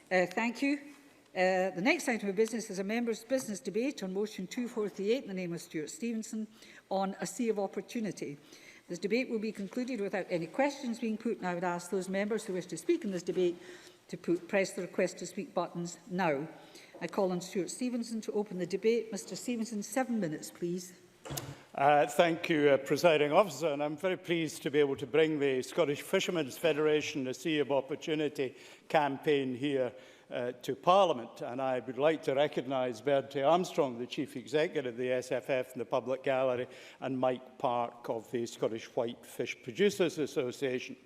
Thank you. The next item of business is a members' business debate on motion 248 in the name of Stuart Stevenson on a sea of opportunity. This debate will be concluded without any questions being put, and I would ask those members who wish to speak in this debate to press the request to speak buttons now. I call on Stuart Stevenson to open the debate. Mr Stevenson, 7 minutes, please. Thank you, Presiding Officer, and I'm very pleased to be able to bring the Scottish Fishermen's Federation A Sea of Opportunity campaign here to Parliament. And I would like to recognise Bertie Armstrong, the Chief Executive of the SFF and the Public Gallery, and Mike Park of the Scottish White Fish Producers Association.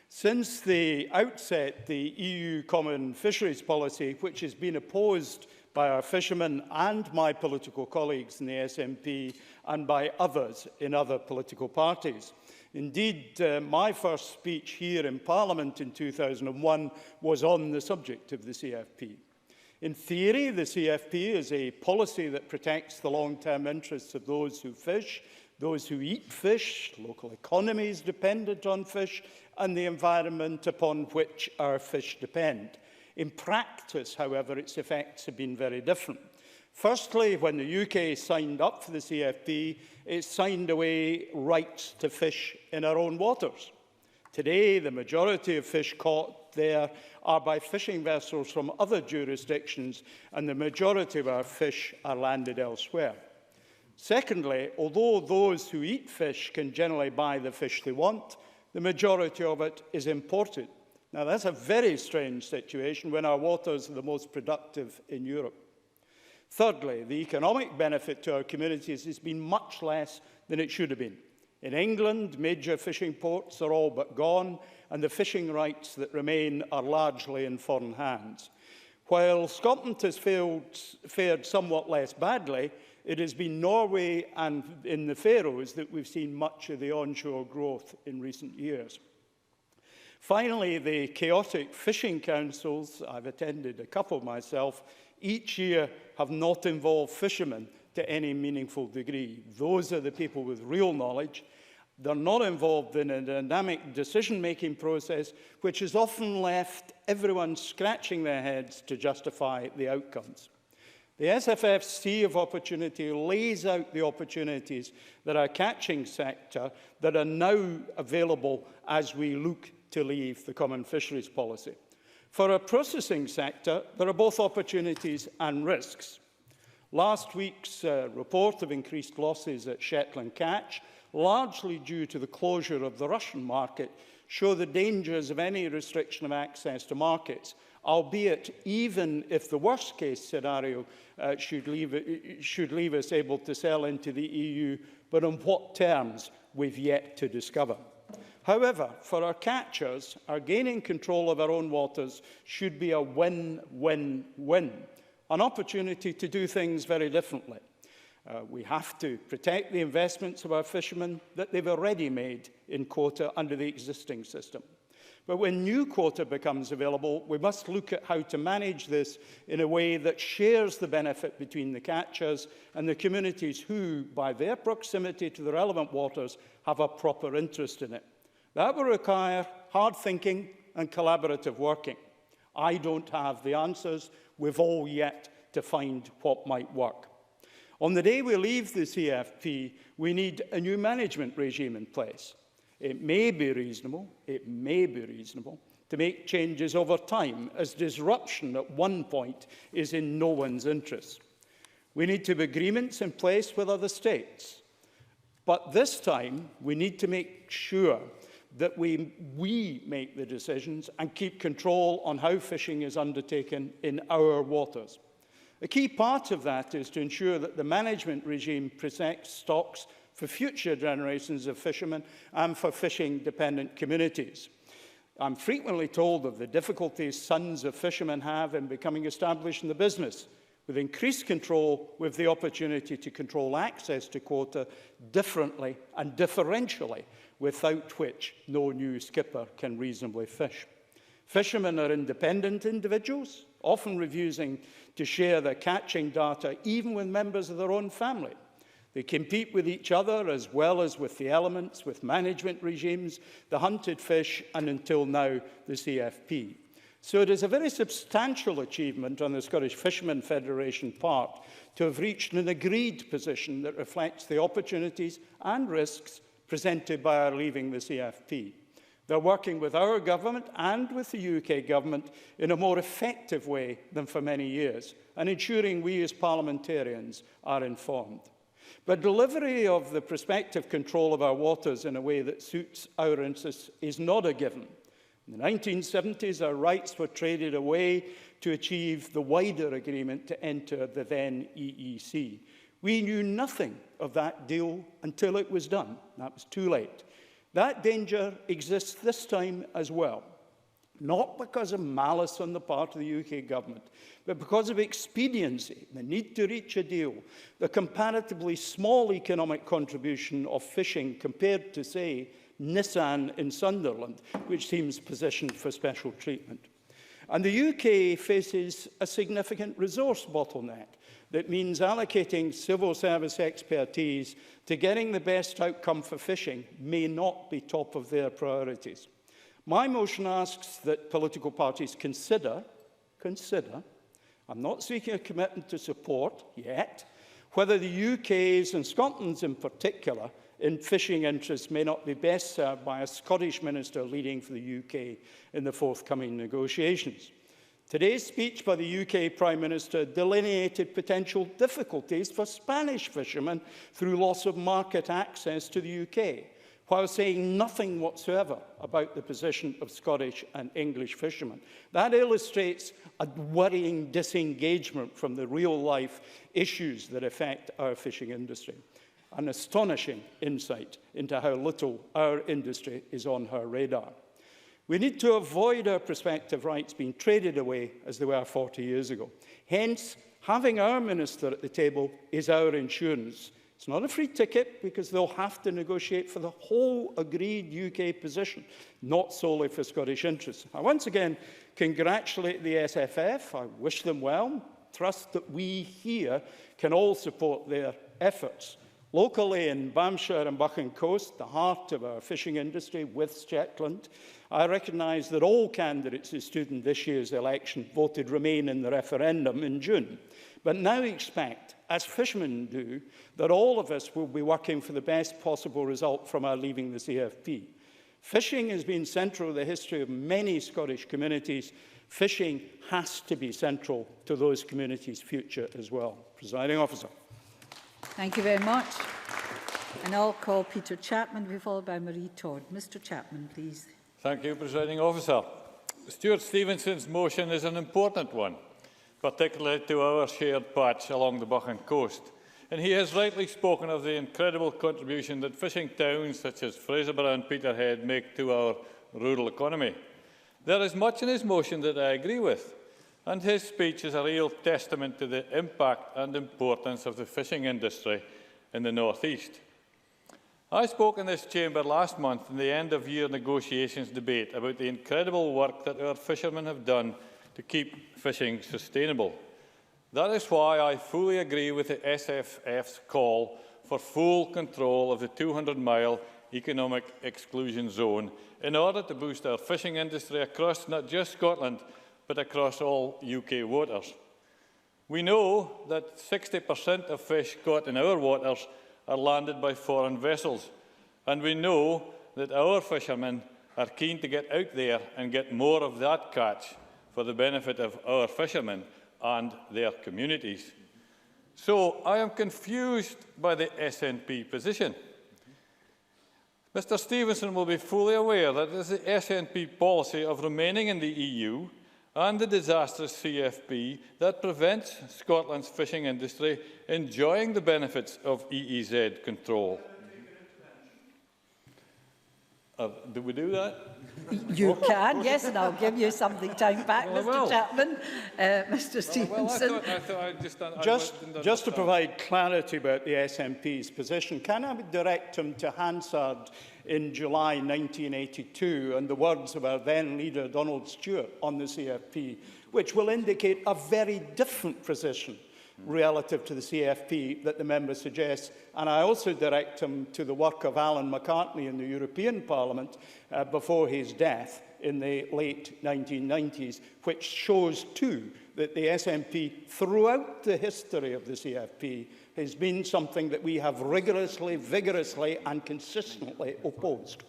Since the outset, the EU Common Fisheries Policy, which has been opposed by our fishermen and my political colleagues in the SNP and by others in other political parties. Indeed, my first speech here in Parliament in 2001 was on the subject of the CFP. In theory, the CFP is a policy that protects the long-term interests of those who fish, those who eat fish, local economies dependent on fish, and the environment upon which our fish depend. In practice, however, its effects have been very different. Firstly, when the UK signed up for the CFP, it signed away rights to fish in our own waters. Today, the majority of fish caught there are by fishing vessels from other jurisdictions, and the majority of our fish are landed elsewhere. Secondly, although those who eat fish can generally buy the fish they want, the majority of it is imported. Now, that's a very strange situation when our waters are the most productive in Europe. Thirdly, the economic benefit to our communities has been much less than it should have been. In England, major fishing ports are all but gone, and the fishing rights that remain are largely in foreign hands. While Scotland has fared somewhat less badly, it has been Norway and in the Faroes that we've seen much of the onshore growth in recent years. Finally, the chaotic fishing councils, I've attended a couple myself, each year have not involved fishermen to any meaningful degree. Those are the people with real knowledge. They're not involved in a dynamic decision-making process, which has often left everyone scratching their heads to justify the outcomes. The SFF's Sea of Opportunity lays out the opportunities that our catching sector that are now available as we look to leave the Common Fisheries Policy. For our processing sector, there are both opportunities and risks. Last week's report of increased losses at Shetland Catch, largely due to the closure of the Russian market, show the dangers of any restriction of access to markets, albeit even if the worst-case scenario should leave us able to sell into the EU, but on what terms we've yet to discover. However, for our catchers, our gaining control of our own waters should be a win-win-win, an opportunity to do things very differently. We have to protect the investments of our fishermen that they've already made in quota under the existing system. But when new quota becomes available, we must look at how to manage this in a way that shares the benefit between the catchers and the communities who, by their proximity to the relevant waters, have a proper interest in it. That will require hard thinking and collaborative working. I don't have the answers. We've all yet to find what might work. On the day we leave the CFP, we need a new management regime in place. It may be reasonable to make changes over time, as disruption at one point is in no one's interest. We need to have agreements in place with other states. But this time, we need to make sure that we make the decisions and keep control on how fishing is undertaken in our waters. A key part of that is to ensure that the management regime protects stocks for future generations of fishermen and for fishing-dependent communities. I'm frequently told of the difficulties sons of fishermen have in becoming established in the business. With increased control, with the opportunity to control access to quota differently and differentially, without which no new skipper can reasonably fish. Fishermen are independent individuals, often refusing to share their catching data even with members of their own family. They compete with each other as well as with the elements, with management regimes, the hunted fish, and until now, the CFP. So it is a very substantial achievement on the Scottish Fishermen Federation part to have reached an agreed position that reflects the opportunities and risks presented by our leaving the CFP. They're working with our government and with the UK government in a more effective way than for many years, and ensuring we as parliamentarians are informed. But delivery of the prospective control of our waters in a way that suits our interests is not a given. In the 1970s, our rights were traded away to achieve the wider agreement to enter the then EEC. We knew nothing of that deal until it was done. That was too late. That danger exists this time as well, not because of malice on the part of the UK government, but because of expediency, the need to reach a deal, the comparatively small economic contribution of fishing compared to, say, Nissan in Sunderland, which seems positioned for special treatment. And the UK faces a significant resource bottleneck that means allocating civil service expertise to getting the best outcome for fishing may not be top of their priorities. My motion asks that political parties consider, I'm not seeking a commitment to support yet, whether the UK's and Scotland's in particular in fishing interests may not be best served by a Scottish minister leading for the UK in the forthcoming negotiations. Today's speech by the UK Prime Minister delineated potential difficulties for Spanish fishermen through loss of market access to the UK, while saying nothing whatsoever about the position of Scottish and English fishermen. That illustrates a worrying disengagement from the real-life issues that affect our fishing industry. An astonishing insight into how little our industry is on her radar. We need to avoid our prospective rights being traded away as they were 40 years ago. Hence, having our minister at the table is our insurance. It's not a free ticket because they'll have to negotiate for the whole agreed UK position, not solely for Scottish interests. I once again congratulate the SFF. I wish them well. Trust that we here can all support their efforts. Locally in Bamshire and Buchan Coast, the heart of our fishing industry with Shetland, I recognise that all candidates who stood in this year's election voted Remain in the referendum in June, but now expect, as fishermen do, that all of us will be working for the best possible result from our leaving the CFP. Fishing has been central to the history of many Scottish communities. Fishing has to be central to those communities' future as well. Presiding Officer. Thank you very much. And I'll call Peter Chapman, to be followed by Marie Todd. Mr. Chapman, please. Thank you, Presiding Officer. Stuart Stevenson's motion is an important one, particularly to our shared patch along the Buchan Coast. And he has rightly spoken of the incredible contribution that fishing towns such as Fraserburgh and Peterhead make to our rural economy. There is much in his motion that I agree with, and his speech is a real testament to the impact and importance of the fishing industry in the North East. I spoke in this chamber last month in the end-of-year negotiations debate about the incredible work that our fishermen have done to keep fishing sustainable. That is why I fully agree with the SFF's call for full control of the 200-mile economic exclusion zone in order to boost our fishing industry across not just Scotland, but across all UK waters. We know that 60% of fish caught in our waters are landed by foreign vessels, and we know that our fishermen are keen to get out there and get more of that catch for the benefit of our fishermen and their communities. So I am confused by the SNP position. Mr Stevenson will be fully aware that it is the SNP policy of remaining in the EU and the disastrous CFP that prevents Scotland's fishing industry enjoying the benefits of EEZ control. Do we do that? You can, yes, and I'll give you something time back, Mr. Chapman. Mr. Stevenson. Just to provide clarity about the SNP's position, can I direct him to Hansard in July 1982 and the words of our then leader Donald Stewart on the CFP, which will indicate a very different position relative to the CFP that the member suggests. And I also direct him to the work of Alan McCartney in the European Parliament before his death in the late 1990s, which shows too that the SNP, throughout the history of the CFP, has been something that we have rigorously, vigorously and consistently opposed.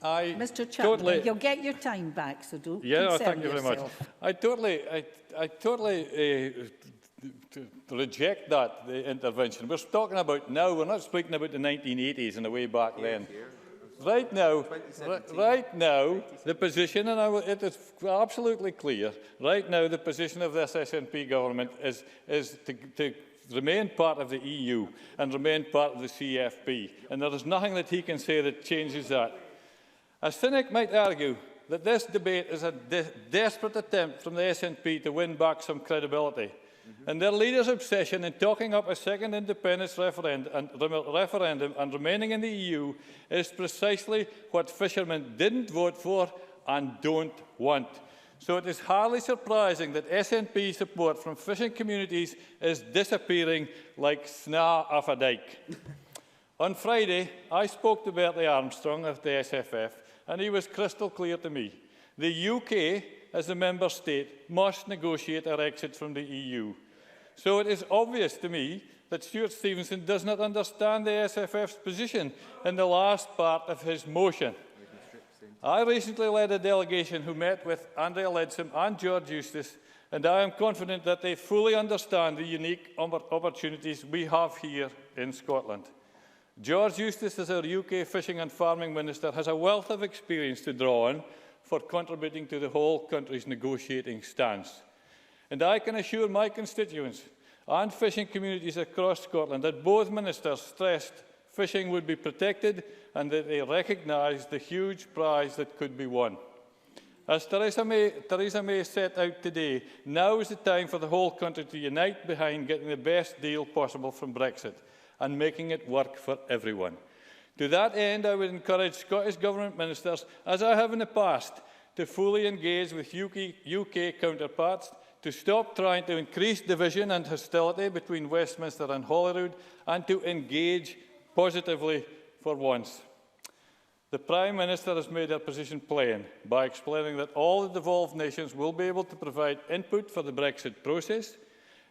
Mr. Chapman, you'll get your time back, so don't concern thank you very much. yourself. I totally reject that, the intervention. We're talking about now, we're not speaking about the 1980s and the way back then. Right now, the position, and it is absolutely clear, right now the position of this SNP government is to remain part of the EU and remain part of the CFP. And there is nothing that he can say that changes that. A cynic might argue that this debate is a desperate attempt from the SNP to win back some credibility. And their leaders' obsession in talking up a second independence referendum and remaining in the EU is precisely what fishermen didn't vote for and don't want. So it is hardly surprising that SNP support from fishing communities is disappearing like snaw off a dike. On Friday, I spoke to Bertie Armstrong of the SFF, and he was crystal clear to me. The UK, as a member state, must negotiate our exit from the EU. So it is obvious to me that Stuart Stevenson does not understand the SFF's position in the last part of his motion. I recently led a delegation who met with Andrea Leadsom and George Eustace, and I am confident that they fully understand the unique opportunities we have here in Scotland. George Eustace, as our UK Fishing and Farming Minister, has a wealth of experience to draw on for contributing to the whole country's negotiating stance. And I can assure my constituents and fishing communities across Scotland that both ministers stressed fishing would be protected and that they recognised the huge prize that could be won. As Theresa May set out today, now is the time for the whole country to unite behind getting the best deal possible from Brexit and making it work for everyone. To that end, I would encourage Scottish Government ministers, as I have in the past, to fully engage with UK counterparts, to stop trying to increase division and hostility between Westminster and Holyrood, and to engage positively for once. The Prime Minister has made her position plain by explaining that all the devolved nations will be able to provide input for the Brexit process.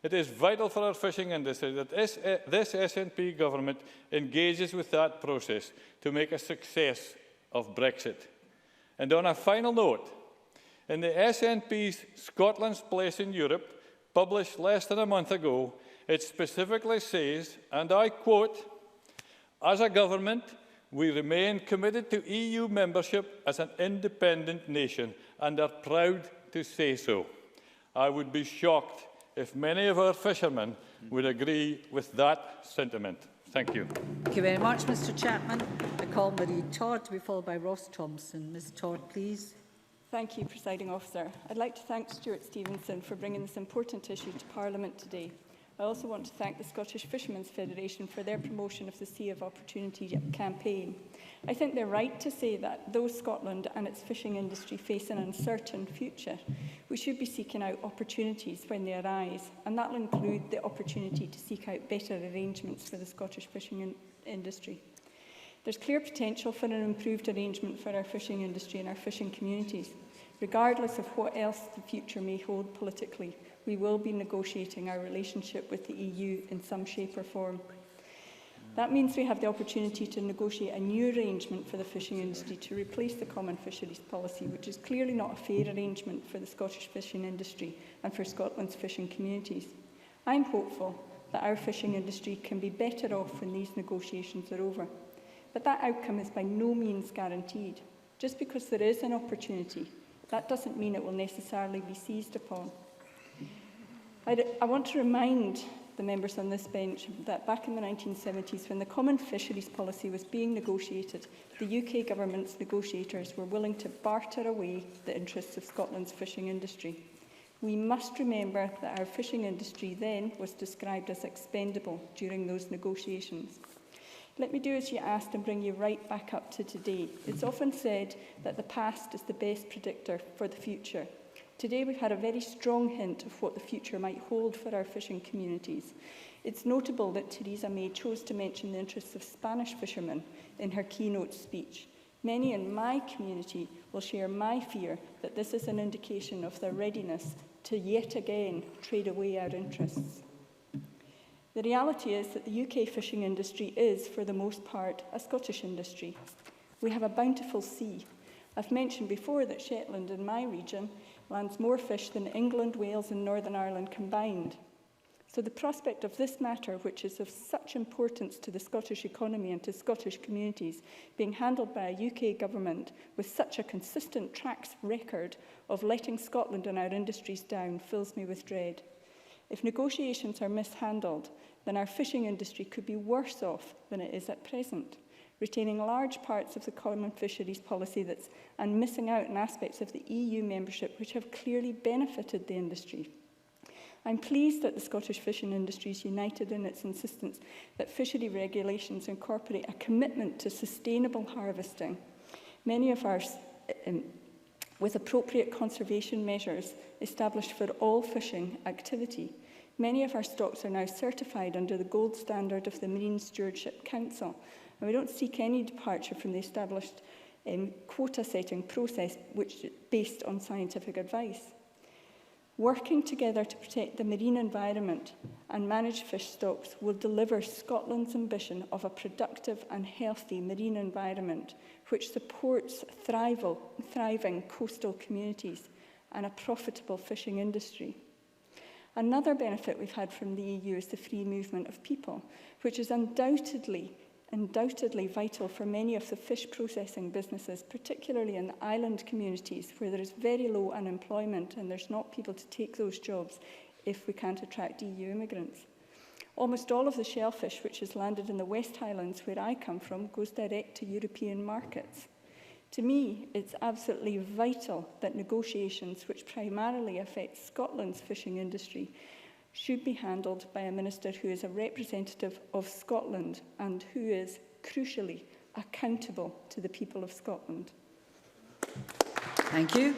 It is vital for our fishing industry that this SNP government engages with that process to make a success of Brexit. And on a final note, in the SNP's Scotland's Place in Europe, published less than a month ago, it specifically says, and I quote, "As a government, we remain committed to EU membership as an independent nation and are proud to say so." I would be shocked if many of our fishermen would agree with that sentiment. Thank you. Thank you very much, Mr. Chapman. I call Marie Todd to be followed by Ross Thompson. Ms Todd, please. Thank you, Presiding Officer. I'd like to thank Stuart Stevenson for bringing this important issue to Parliament today. I also want to thank the Scottish Fishermen's Federation for their promotion of the Sea of Opportunity campaign. I think they're right to say that though Scotland and its fishing industry face an uncertain future, we should be seeking out opportunities when they arise, and that will include the opportunity to seek out better arrangements for the Scottish fishing industry. There's clear potential for an improved arrangement for our fishing industry and our fishing communities. Regardless of what else the future may hold politically, we will be negotiating our relationship with the EU in some shape or form. That means we have the opportunity to negotiate a new arrangement for the fishing industry to replace the Common Fisheries Policy, which is clearly not a fair arrangement for the Scottish fishing industry and for Scotland's fishing communities. I'm hopeful that our fishing industry can be better off when these negotiations are over. But that outcome is by no means guaranteed. Just because there is an opportunity, that doesn't mean it will necessarily be seized upon. I want to remind the members on this bench that back in the 1970s, when the Common Fisheries Policy was being negotiated, the UK government's negotiators were willing to barter away the interests of Scotland's fishing industry. We must remember that our fishing industry then was described as expendable during those negotiations. Let me do as you asked and bring you right back up to today. It's often said that the past is the best predictor for the future. Today we've had a very strong hint of what the future might hold for our fishing communities. It's notable that Theresa May chose to mention the interests of Spanish fishermen in her keynote speech. Many in my community will share my fear that this is an indication of their readiness to yet again trade away our interests. The reality is that the UK fishing industry is, for the most part, a Scottish industry. We have a bountiful sea. I've mentioned before that Shetland in my region lands more fish than England, Wales and Northern Ireland combined. So the prospect of this matter, which is of such importance to the Scottish economy and to Scottish communities, being handled by a UK government with such a consistent track record of letting Scotland and our industries down fills me with dread. If negotiations are mishandled, then our fishing industry could be worse off than it is at present, retaining large parts of the common fisheries policy and missing out on aspects of the EU membership which have clearly benefited the industry. I'm pleased that the Scottish fishing industry is united in its insistence that fishery regulations incorporate a commitment to sustainable harvesting. Many of ours, with appropriate conservation measures established for all fishing activity. Many of our stocks are now certified under the gold standard of the Marine Stewardship Council, and we don't seek any departure from the established quota setting process which is based on scientific advice. Working together to protect the marine environment and manage fish stocks will deliver Scotland's ambition of a productive and healthy marine environment which supports thriving coastal communities and a profitable fishing industry. Another benefit we've had from the EU is the free movement of people, which is undoubtedly vital for many of the fish processing businesses, particularly in the island communities where there is very low unemployment and there's not people to take those jobs if we can't attract EU immigrants. Almost all of the shellfish which is landed in the West Highlands, where I come from, goes direct to European markets. To me, it's absolutely vital that negotiations which primarily affect Scotland's fishing industry should be handled by a minister who is a representative of Scotland and who is, crucially, accountable to the people of Scotland. Thank you.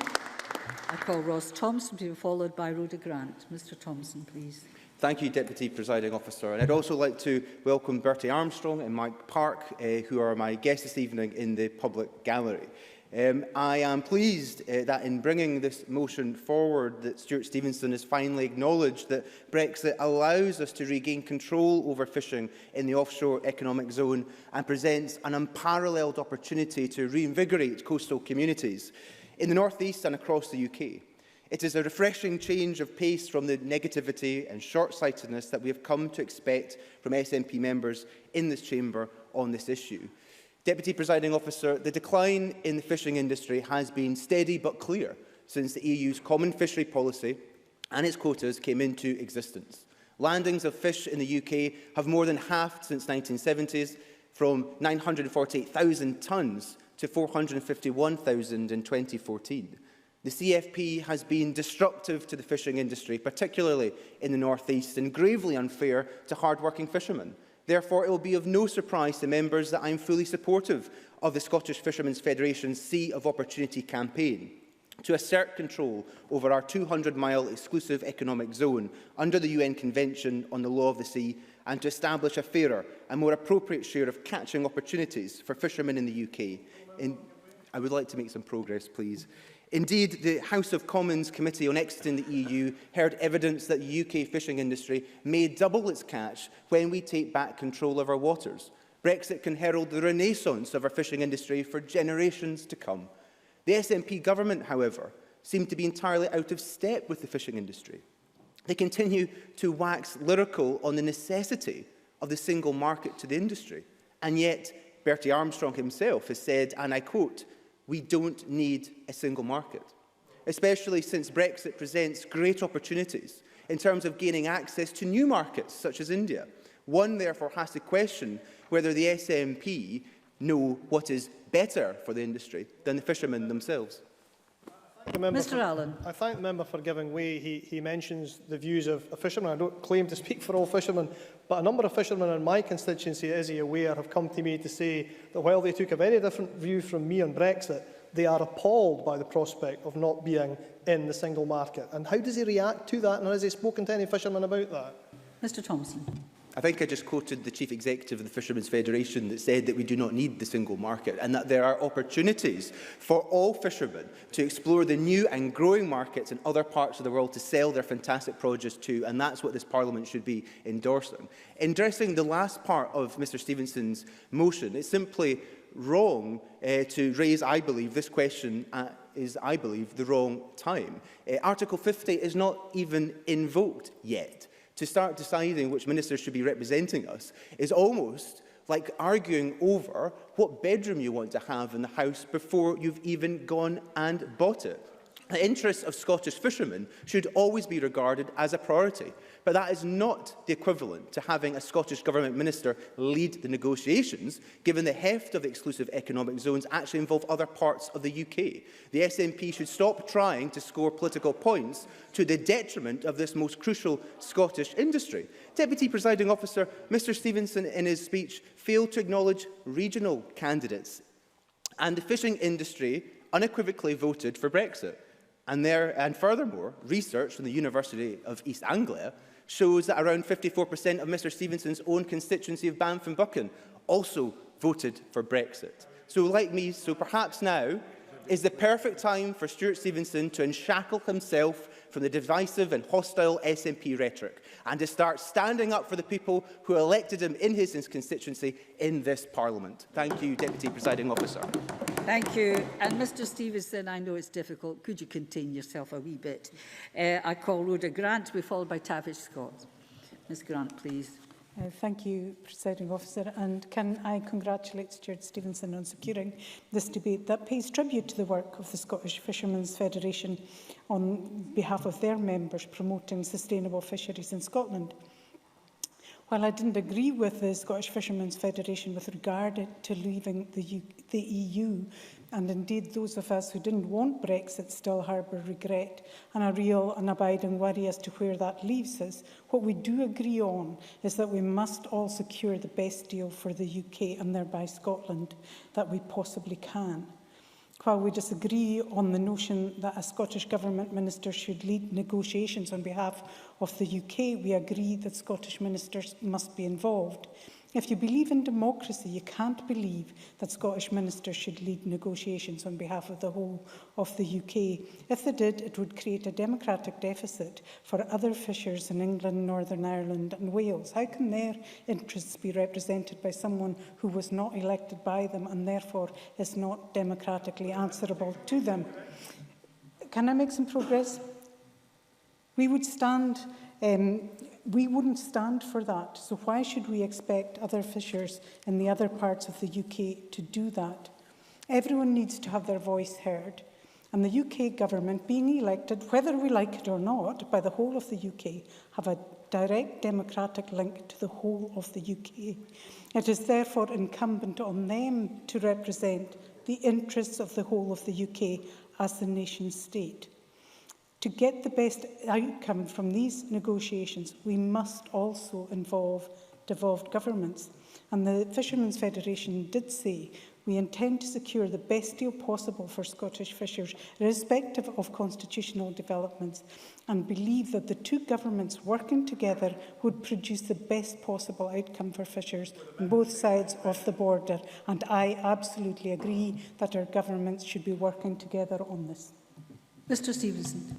I call Ross Thompson to be followed by Rhoda Grant. Mr Thompson, please. Thank you, Deputy Presiding Officer. And I'd also like to welcome Bertie Armstrong and Mike Park, who are my guests this evening in the public gallery. I am pleased that in bringing this motion forward that Stuart Stevenson has finally acknowledged that Brexit allows us to regain control over fishing in the offshore economic zone and presents an unparalleled opportunity to reinvigorate coastal communities in the North East and across the UK. It is a refreshing change of pace from the negativity and short-sightedness that we have come to expect from SNP members in this chamber on this issue. Deputy Presiding Officer, the decline in the fishing industry has been steady but clear since the EU's common fishery policy and its quotas came into existence. Landings of fish in the UK have more than halved since the 1970s, from 948,000 tonnes to 451,000 in 2014. The CFP has been destructive to the fishing industry, particularly in the North East, and gravely unfair to hard-working fishermen. Therefore, it will be of no surprise to members that I am fully supportive of the Scottish Fishermen's Federation's Sea of Opportunity campaign to assert control over our 200-mile exclusive economic zone under the UN Convention on the Law of the Sea and to establish a fairer and more appropriate share of catching opportunities for fishermen in the UK. I would like to make some progress, please. Indeed, the House of Commons Committee on Exiting the EU heard evidence that the UK fishing industry may double its catch when we take back control of our waters. Brexit can herald the renaissance of our fishing industry for generations to come. The SNP government, however, seem to be entirely out of step with the fishing industry. They continue to wax lyrical on the necessity of the single market to the industry. And yet, Bertie Armstrong himself has said, and I quote, "We don't need a single market," especially since Brexit presents great opportunities in terms of gaining access to new markets such as India. One therefore has to question whether the SNP know what is better for the industry than the fishermen themselves. Mr Allen. I thank the member for giving way. He mentions the views of fishermen. I don't claim to speak for all fishermen, but a number of fishermen in my constituency, as he aware, have come to me to say that while they took a very different view from me on Brexit, they are appalled by the prospect of not being in the single market. And how does he react to that? And has he spoken to any fishermen about that? Mr Thompson. I think I just quoted the Chief Executive of the Fishermen's Federation that said that we do not need the single market and that there are opportunities for all fishermen to explore the new and growing markets in other parts of the world to sell their fantastic produce to, and that's what this Parliament should be endorsing. In addressing the last part of Mr Stevenson's motion, it's simply wrong to raise, I believe, this question is, I believe, the wrong time. Article 50 is not even invoked yet. To start deciding which ministers should be representing us is almost like arguing over what bedroom you want to have in the house before you've even gone and bought it. The interests of Scottish fishermen should always be regarded as a priority, but that is not the equivalent to having a Scottish Government minister lead the negotiations, given the heft of the exclusive economic zones actually involve other parts of the UK. The SNP should stop trying to score political points to the detriment of this most crucial Scottish industry. Deputy Presiding Officer, Mr Stevenson in his speech failed to acknowledge regional candidates, and the fishing industry unequivocally voted for Brexit. And furthermore, research from the University of East Anglia shows that around 54% of Mr Stevenson's own constituency of Banff and Buchan also voted for Brexit. So perhaps now is the perfect time for Stuart Stevenson to unshackle himself from the divisive and hostile SNP rhetoric and to start standing up for the people who elected him in his constituency in this Parliament. Thank you, Deputy Presiding Officer. Thank you. And Mr Stevenson, I know it's difficult. Could you contain yourself a wee bit? I call Rhoda Grant to be followed by Tavish Scott. Ms Grant, please. Thank you, Presiding Officer, and can I congratulate Stuart Stevenson on securing this debate that pays tribute to the work of the Scottish Fishermen's Federation on behalf of their members promoting sustainable fisheries in Scotland. While I didn't agree with the Scottish Fishermen's Federation with regard to leaving the EU, and indeed those of us who didn't want Brexit still harbour regret and a real and abiding worry as to where that leaves us, what we do agree on is that we must all secure the best deal for the UK and thereby Scotland that we possibly can. While we disagree on the notion that a Scottish Government minister should lead negotiations on behalf of the UK, we agree that Scottish ministers must be involved. If you believe in democracy, you can't believe that Scottish ministers should lead negotiations on behalf of the whole of the UK. If they did, it would create a democratic deficit for other fishers in England, Northern Ireland and Wales. How can their interests be represented by someone who was not elected by them and therefore is not democratically answerable to them? Can I make some progress? We wouldn't stand for that. So why should we expect other fishers in the other parts of the UK to do that? Everyone needs to have their voice heard. And the UK government, being elected, whether we like it or not, by the whole of the UK, have a direct democratic link to the whole of the UK. It is therefore incumbent on them to represent the interests of the whole of the UK as the nation state. To get the best outcome from these negotiations, we must also involve devolved governments. And the Fishermen's Federation did say, we intend to secure the best deal possible for Scottish fishers, irrespective of constitutional developments, and believe that the two governments working together would produce the best possible outcome for fishers on both sides of the border. And I absolutely agree that our governments should be working together on this. Mr Stevenson.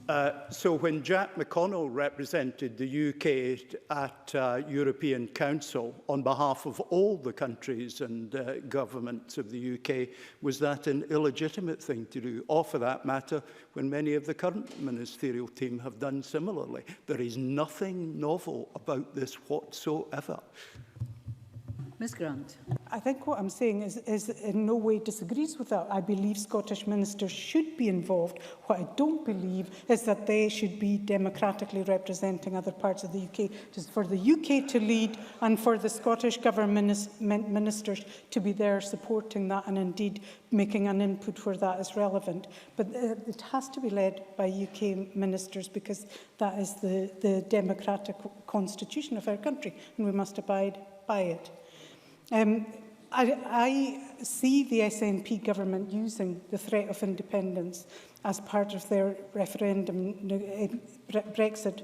So when Jack McConnell represented the UK at European Council on behalf of all the countries and governments of the UK, was that an illegitimate thing to do? Or for that matter, when many of the current ministerial team have done similarly? There is nothing novel about this whatsoever. Ms Grant. I think what I'm saying is in no way disagrees with that. I believe Scottish ministers should be involved. What I don't believe is that they should be democratically representing other parts of the UK. It is for the UK to lead and for the Scottish Government ministers to be there supporting that and indeed making an input where that is relevant. But it has to be led by UK ministers because that is the democratic constitution of our country and we must abide by it. I see the SNP government using the threat of independence as part of their referendum Brexit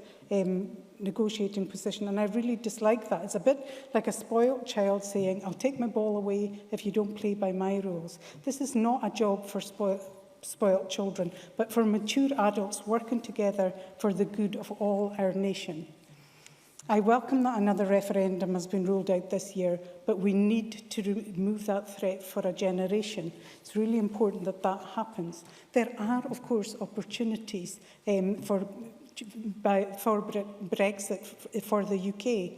negotiating position, and I really dislike that. It's a bit like a spoilt child saying, I'll take my ball away if you don't play by my rules. This is not a job for spoilt children, but for mature adults working together for the good of all our nation. I welcome that another referendum has been ruled out this year, but we need to remove that threat for a generation. It's really important that that happens. There are, of course, opportunities for Brexit for the UK.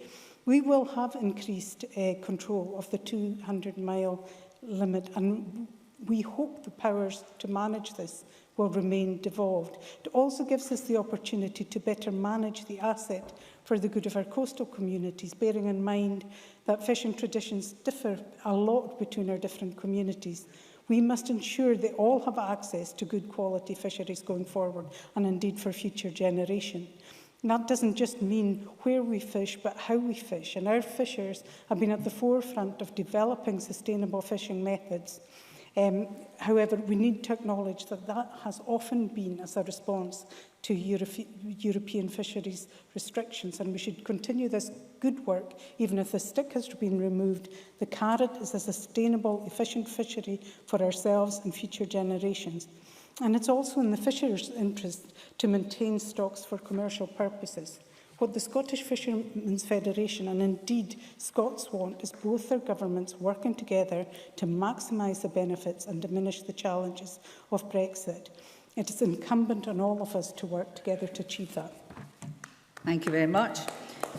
We will have increased control of the 200-mile limit, and we hope the powers to manage this will remain devolved. It also gives us the opportunity to better manage the asset for the good of our coastal communities, bearing in mind that fishing traditions differ a lot between our different communities. We must ensure they all have access to good quality fisheries going forward, and indeed for future generations. And that doesn't just mean where we fish, but how we fish. And our fishers have been at the forefront of developing sustainable fishing methods. However, we need to acknowledge that that has often been as a response to European fisheries restrictions, and we should continue this good work even if the stick has been removed. The carrot is a sustainable, efficient fishery for ourselves and future generations. And it's also in the fishers' interest to maintain stocks for commercial purposes. What the Scottish Fishermen's Federation and indeed Scots want is both their governments working together to maximise the benefits and diminish the challenges of Brexit. It is incumbent on all of us to work together to achieve that. Thank you very much.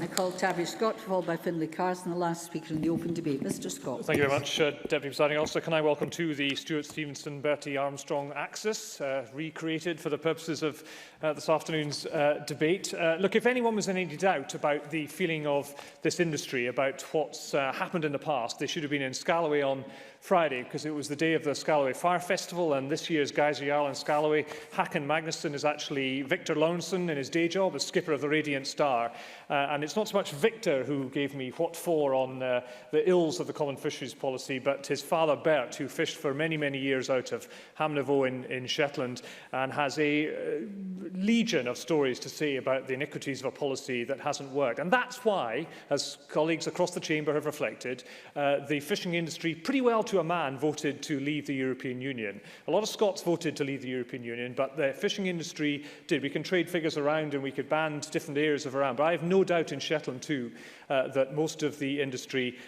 I call Tavish Scott, followed by Finlay Carson, the last speaker in the open debate. Mr Scott. Thank you very much, Deputy Presiding Officer. Can I welcome to the Stuart Stevenson Bertie Armstrong axis, recreated for the purposes of this afternoon's debate. Look, if anyone was in any doubt about the feeling of this industry, about what's happened in the past, they should have been in Scalloway on Friday, because it was the day of the Scalloway Fire Festival, and this year's Geyser Jarl in Scalloway, Hakan Magnusson, is actually Victor Lownson in his day job as skipper of the Radiant Star. And it's not so much Victor who gave me what for on the ills of the Common Fisheries Policy, but his father Bert, who fished for many, many years out of Hamnavoe in Shetland, and has a legion of stories to say about the iniquities of a policy that hasn't worked. And that's why, as colleagues across the chamber have reflected, the fishing industry pretty well to a man voted to leave the European Union. A lot of Scots voted to leave the European Union, but the fishing industry did. We can trade figures around and we could band different areas of around, but I have no doubt in Shetland too that most of the industry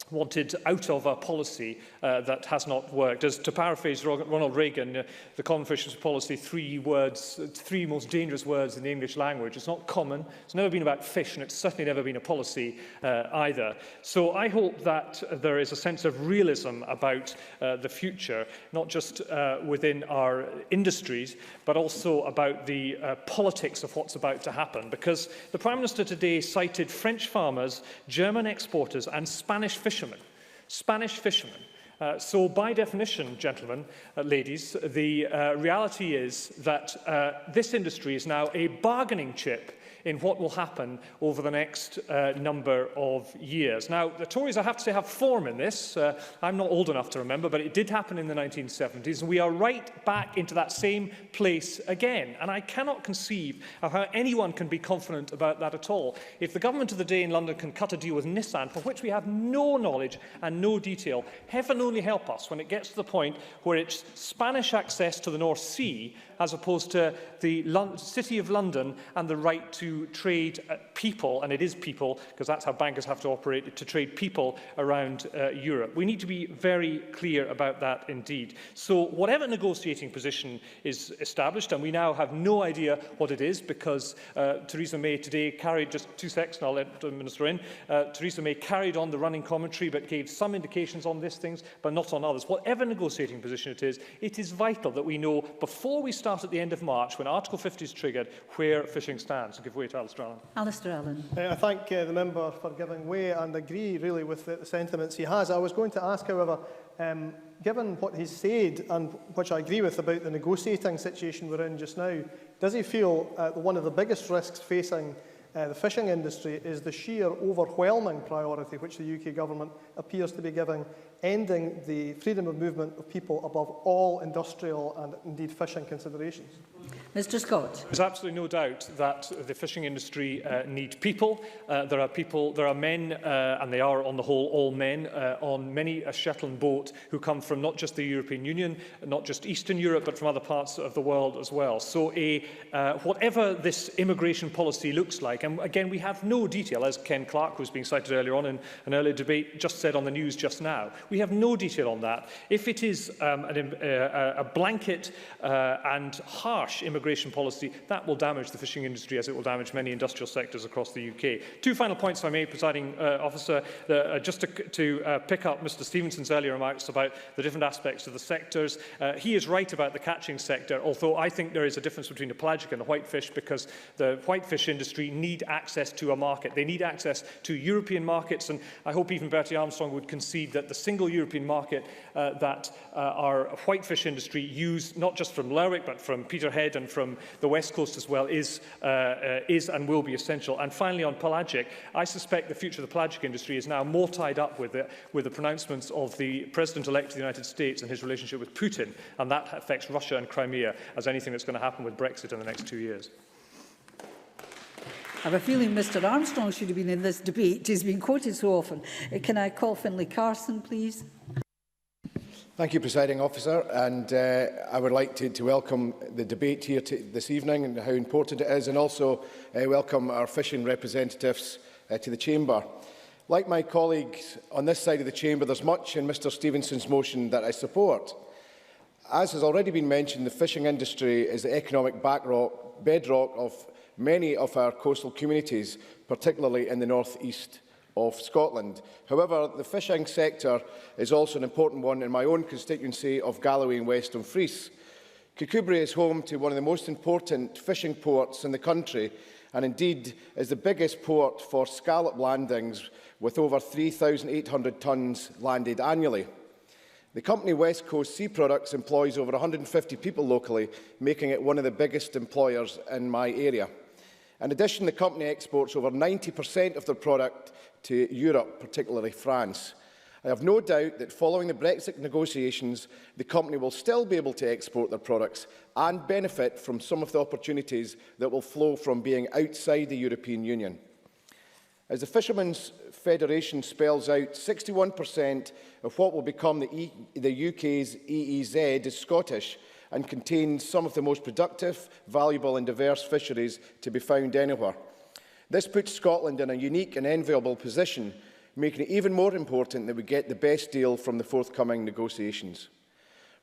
wanted out of a policy that has not worked. As to paraphrase Ronald Reagan, the Common Fisheries Policy, three most dangerous words in the English language. It's not common, it's never been about fish, and it's certainly never been a policy either. So I hope that there is a sense of realism about the future, not just within our industries, but also about the politics of what's about to happen. Because the Prime Minister today cited French farmers, German exporters and Spanish fishermen. So by definition, gentlemen, ladies, the reality is that this industry is now a bargaining chip in what will happen over the next number of years. Now, the Tories, I have to say, have form in this. I'm not old enough to remember, but it did happen in the 1970s, and we are right back into that same place again. And I cannot conceive of how anyone can be confident about that at all. If the government of the day in London can cut a deal with Nissan, for which we have no knowledge and no detail, heaven only help us when it gets to the point where it's Spanish access to the North Sea as opposed to the City of London and the right to trade people, and it is people, because that's how bankers have to operate, to trade people around Europe. We need to be very clear about that indeed. So whatever negotiating position is established, and we now have no idea what it is, because Theresa May today carried, just 2 seconds and I'll let the Minister in, Theresa May carried on the running commentary but gave some indications on these things, but not on others. Whatever negotiating position it is vital that we know before we start at the end of March, when Article 50 is triggered, where fishing stands. So give way to Alistair Allen. Alistair Allen. I thank the member for giving way and agree really with the sentiments he has. I was going to ask, however, given what he's said, and which I agree with about the negotiating situation we're in just now, does he feel one of the biggest risks facing the fishing industry is the sheer overwhelming priority which the UK Government appears to be giving ending the freedom of movement of people above all industrial and indeed fishing considerations. Mr Scott. There's absolutely no doubt that the fishing industry need people. There are men, and they are on the whole all men, on many a Shetland boat who come from not just the European Union, not just Eastern Europe, but from other parts of the world as well. So whatever this immigration policy looks like, and again we have no detail, as Ken Clark, who was being cited earlier on in an earlier debate, just said on the news just now, we have no detail on that. If it is a blanket and harsh immigration policy, that will damage the fishing industry as it will damage many industrial sectors across the UK. Two final points, if I may, Presiding Officer, just to pick up Mr Stevenson's earlier remarks about the different aspects of the sectors. He is right about the catching sector, although I think there is a difference between the pelagic and the whitefish, because the whitefish industry need access to a market. They need access to European markets, and I hope even Bertie Armstrong would concede that the single European market that our whitefish industry use, not just from Lerwick, but from Peterhead and from the West Coast as well, is and will be essential. And finally, on pelagic, I suspect the future of the pelagic industry is now more tied up with the pronouncements of the President-elect of the United States and his relationship with Putin, and that affects Russia and Crimea, as anything that's going to happen with Brexit in the next 2 years. I have a feeling Mr Armstrong should have been in this debate. He's been quoted so often. Can I call Finlay Carson, please? Thank you, Presiding Officer, and I would like to welcome the debate here this evening and how important it is, and also welcome our fishing representatives to the Chamber. Like my colleagues on this side of the Chamber, there's much in Mr Stevenson's motion that I support. As has already been mentioned, the fishing industry is the economic bedrock of many of our coastal communities, particularly in the north east of Scotland. However, the fishing sector is also an important one in my own constituency of Galloway and West Dumfries. Kirkcudbright is home to one of the most important fishing ports in the country, and indeed is the biggest port for scallop landings, with over 3,800 tonnes landed annually. The company West Coast Sea Products employs over 150 people locally, making it one of the biggest employers in my area. In addition, the company exports over 90% of their product to Europe, particularly France. I have no doubt that following the Brexit negotiations, the company will still be able to export their products and benefit from some of the opportunities that will flow from being outside the European Union. As the Fishermen's Federation spells out, 61% of what will become the UK's EEZ is Scottish, and contains some of the most productive, valuable and diverse fisheries to be found anywhere. This puts Scotland in a unique and enviable position, making it even more important that we get the best deal from the forthcoming negotiations.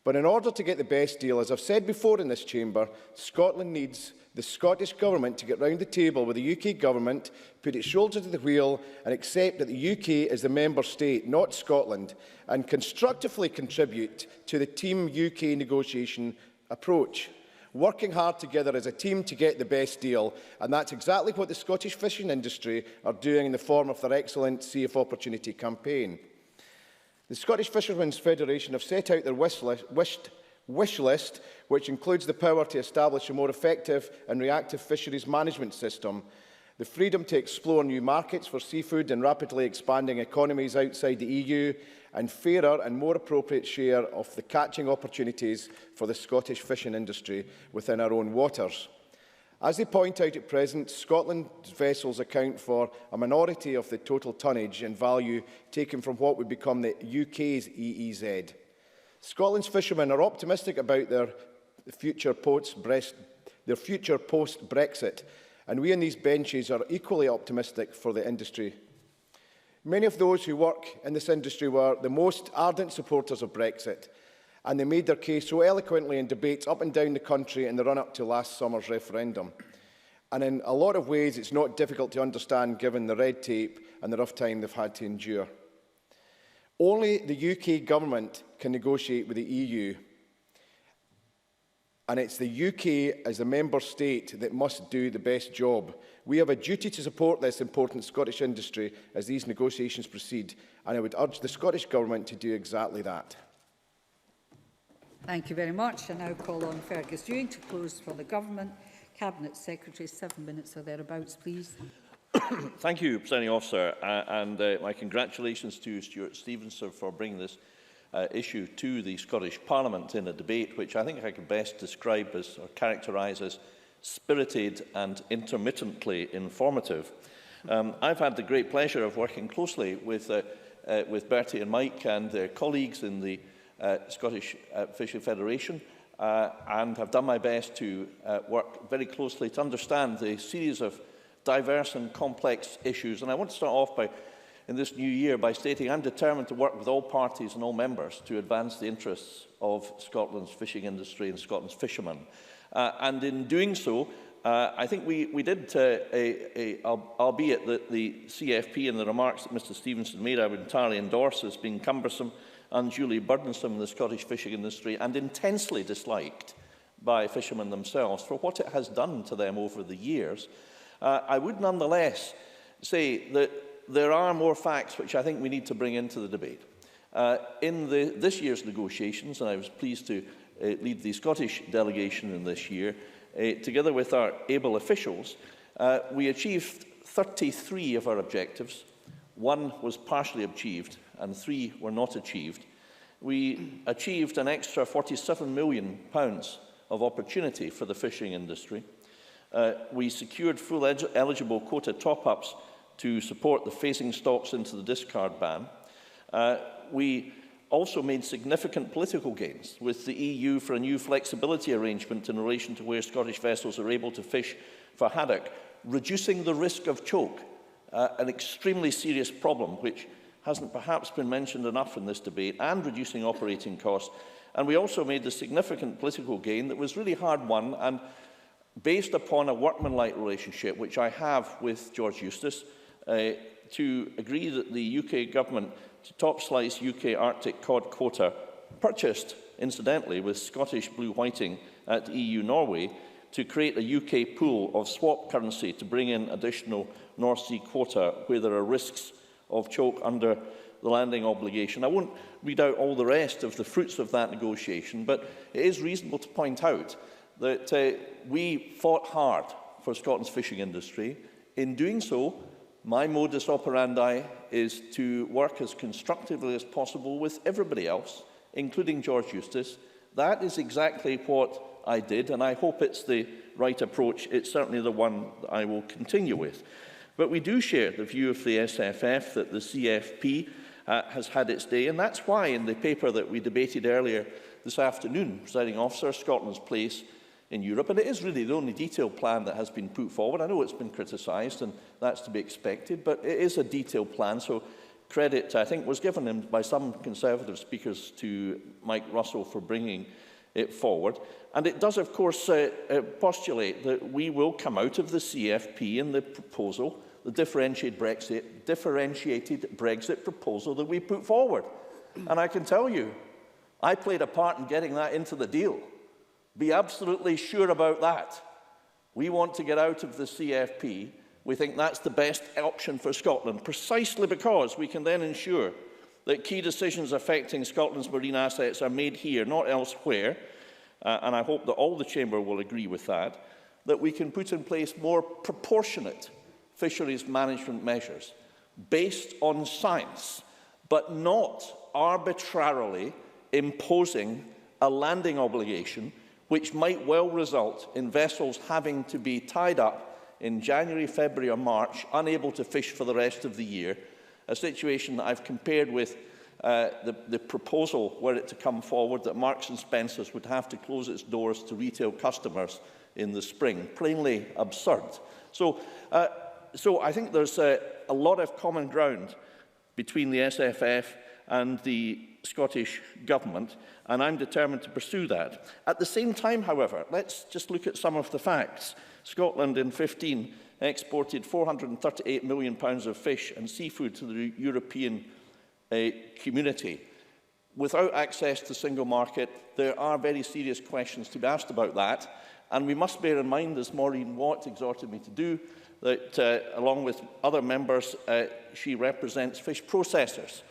But in order to get the best deal, as I've said before in this chamber, Scotland needs the Scottish Government to get round the table with the UK Government, put its shoulder to the wheel and accept that the UK is the member state, not Scotland, and constructively contribute to the Team UK negotiation approach, working hard together as a team to get the best deal. And that's exactly what the Scottish fishing industry are doing in the form of their excellent Sea of Opportunity campaign. The Scottish Fishermen's Federation have set out their wish list, which includes the power to establish a more effective and reactive fisheries management system, the freedom to explore new markets for seafood and rapidly expanding economies outside the EU, and fairer and more appropriate share of the catching opportunities for the Scottish fishing industry within our own waters. As they point out at present, Scotland's vessels account for a minority of the total tonnage and value taken from what would become the UK's EEZ. Scotland's fishermen are optimistic about their future post-Brexit, and we on these benches are equally optimistic for the industry. Many of those who work in this industry were the most ardent supporters of Brexit, and they made their case so eloquently in debates up and down the country in the run-up to last summer's referendum. And in a lot of ways, it's not difficult to understand given the red tape and the rough time they've had to endure. Only the UK Government can negotiate with the EU, and it's the UK as a member state that must do the best job. We have a duty to support this important Scottish industry as these negotiations proceed, and I would urge the Scottish Government to do exactly that. Thank you very much. I now call on Fergus Ewing to close for the Government. Cabinet Secretary. 7 minutes or thereabouts, please. Thank you, Presiding Officer, and my congratulations to Stuart Stevenson for bringing this issue to the Scottish Parliament in a debate which I think I could best describe as or characterise as spirited and intermittently informative. I've had the great pleasure of working closely with Bertie and Mike and their colleagues in the Scottish Fishery Federation and have done my best to work very closely to understand the series of diverse and complex issues. And I want to start off in this new year by stating I'm determined to work with all parties and all members to advance the interests of Scotland's fishing industry and Scotland's fishermen. And in doing so, I think we did, albeit that the CFP and the remarks that Mr Stevenson made, I would entirely endorse as being cumbersome, unduly burdensome in the Scottish fishing industry and intensely disliked by fishermen themselves for what it has done to them over the years. I would nonetheless say that there are more facts which I think we need to bring into the debate. In this year's negotiations, and I was pleased to lead the Scottish delegation in this year, together with our able officials, we achieved 33 of our objectives. 1 was partially achieved and 3 were not achieved. We achieved an extra £47 million of opportunity for the fishing industry. We secured full eligible quota top-ups to support the phasing stocks into the discard ban. We also made significant political gains with the EU for a new flexibility arrangement in relation to where Scottish vessels are able to fish for haddock, reducing the risk of choke, an extremely serious problem which hasn't perhaps been mentioned enough in this debate, and reducing operating costs. And we also made the significant political gain that was really hard won and based upon a workmanlike relationship which I have with George Eustace, to agree that the UK government to top slice UK Arctic cod quota, purchased incidentally with Scottish blue whiting at EU Norway, to create a UK pool of swap currency to bring in additional North Sea quota where there are risks of choke under the landing obligation. I won't read out all the rest of the fruits of that negotiation, but it is reasonable to point out that we fought hard for Scotland's fishing industry. In doing so, my modus operandi is to work as constructively as possible with everybody else, including George Eustace. That is exactly what I did, and I hope it's the right approach. It's certainly the one that I will continue with. But we do share the view of the SFF that the CFP has had its day, and that's why in the paper that we debated earlier this afternoon, Presiding Officer, Scotland's place in Europe, and it is really the only detailed plan that has been put forward. I know it's been criticised, and that's to be expected, but it is a detailed plan, so credit, I think, was given by some Conservative speakers to Mike Russell for bringing it forward. And it does, of course, postulate that we will come out of the CFP in the proposal, the differentiated Brexit proposal that we put forward. And I can tell you, I played a part in getting that into the deal. Be absolutely sure about that. We want to get out of the CFP. We think that's the best option for Scotland, precisely because we can then ensure that key decisions affecting Scotland's marine assets are made here, not elsewhere, and I hope that all the Chamber will agree with that, that we can put in place more proportionate fisheries management measures based on science, but not arbitrarily imposing a landing obligation which might well result in vessels having to be tied up in January, February or March, unable to fish for the rest of the year, a situation that I've compared with the proposal, were it to come forward, that Marks and Spencer's would have to close its doors to retail customers in the spring. Plainly absurd. So I think there's a lot of common ground between the SFF and the Scottish Government, and I'm determined to pursue that. At the same time, however, let's just look at some of the facts. Scotland in 2015 exported £438 million of fish and seafood to the European community. Without access to the single market, there are very serious questions to be asked about that, and we must bear in mind, as Maureen Watt exhorted me to do, that along with other members, she represents fish processors.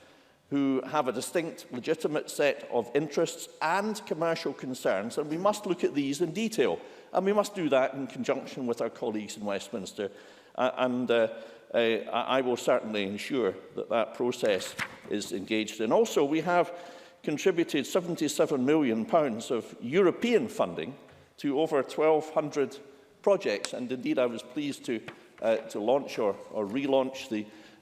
who have a distinct, legitimate set of interests and commercial concerns, and we must look at these in detail. And we must do that in conjunction with our colleagues in Westminster. I will certainly ensure that that process is engaged in. Also, we have contributed £77 million of European funding to over 1,200 projects, and indeed I was pleased to launch or relaunch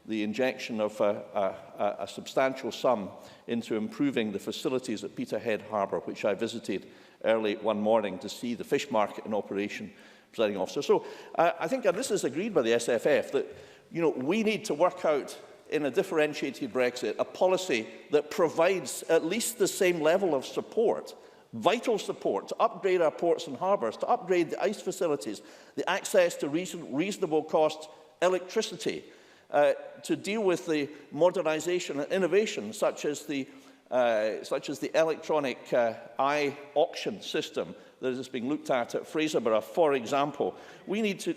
the injection of a substantial sum into improving the facilities at Peterhead Harbour, which I visited early one morning to see the fish market in operation, Presiding Officer. So I think, and this is agreed by the SFF, that we need to work out in a differentiated Brexit a policy that provides at least the same level of support, vital support, to upgrade our ports and harbours, to upgrade the ice facilities, the access to reasonable cost electricity, to deal with the modernisation and innovation such as the electronic eye auction system that is being looked at Fraserburgh, for example. We need to...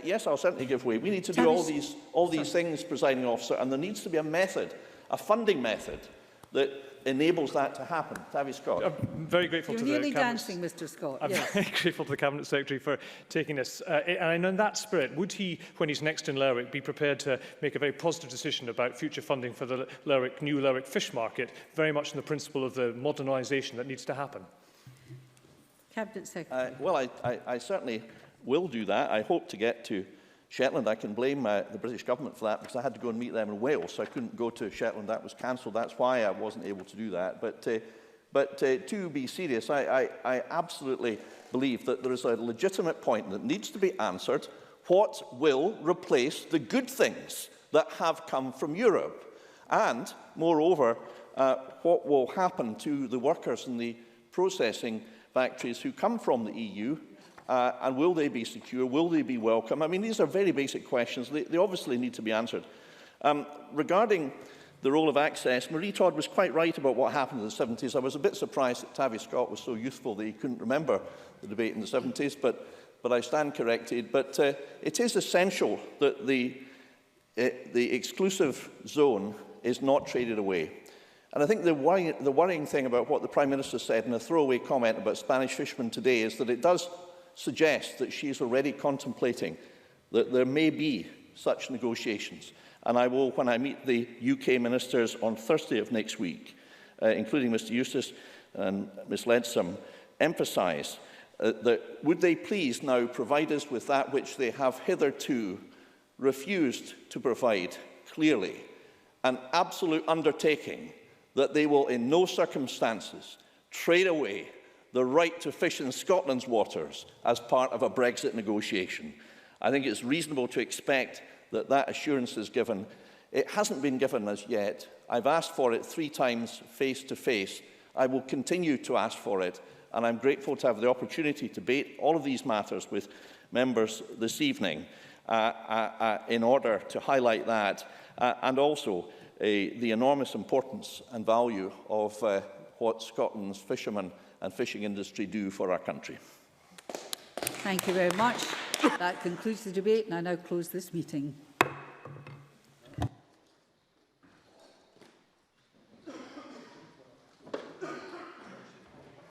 yes, I'll certainly give way. We need to do all these things, Presiding Officer, and there needs to be a method, a funding method, that enables that to happen. Tavi Scott. I'm very grateful to the You're nearly Cabinet. dancing, Mr Scott. I'm very grateful to the Cabinet Secretary for taking this. And in that spirit, would he, when he's next in Lerwick, be prepared to make a very positive decision about future funding for the new Lerwick fish market, very much in the principle of the modernisation that needs to happen? Cabinet Secretary. Well, I certainly will do that. I hope to get to Shetland. I can blame the British government for that because I had to go and meet them in Wales, so I couldn't go to Shetland. That was cancelled. That's why I wasn't able to do that. But to be serious, I absolutely believe that there is a legitimate point that needs to be answered. What will replace the good things that have come from Europe? And, moreover, what will happen to the workers in the processing factories who come from the EU? And will they be secure? Will they be welcome? I mean, these are very basic questions. They obviously need to be answered. Regarding the role of access, Marie Todd was quite right about what happened in the 70s. I was a bit surprised that Tavi Scott was so youthful that he couldn't remember the debate in the 70s, but I stand corrected. But it is essential that the exclusive zone is not traded away. And I think the worrying thing about what the Prime Minister said in a throwaway comment about Spanish fishermen today is that it does suggest that she is already contemplating that there may be such negotiations. And I will, when I meet the UK ministers on Thursday of next week, including Mr Eustace and Ms Leadsom, emphasise that would they please now provide us with that which they have hitherto refused to provide clearly, an absolute undertaking that they will in no circumstances trade away the right to fish in Scotland's waters as part of a Brexit negotiation. I think it's reasonable to expect that that assurance is given. It hasn't been given as yet. I've asked for it 3 times face to face. I will continue to ask for it, and I'm grateful to have the opportunity to debate all of these matters with members this evening in order to highlight that and also the enormous importance and value of what Scotland's fishermen and fishing industry do for our country. Thank you very much. That concludes the debate, and I now close this meeting.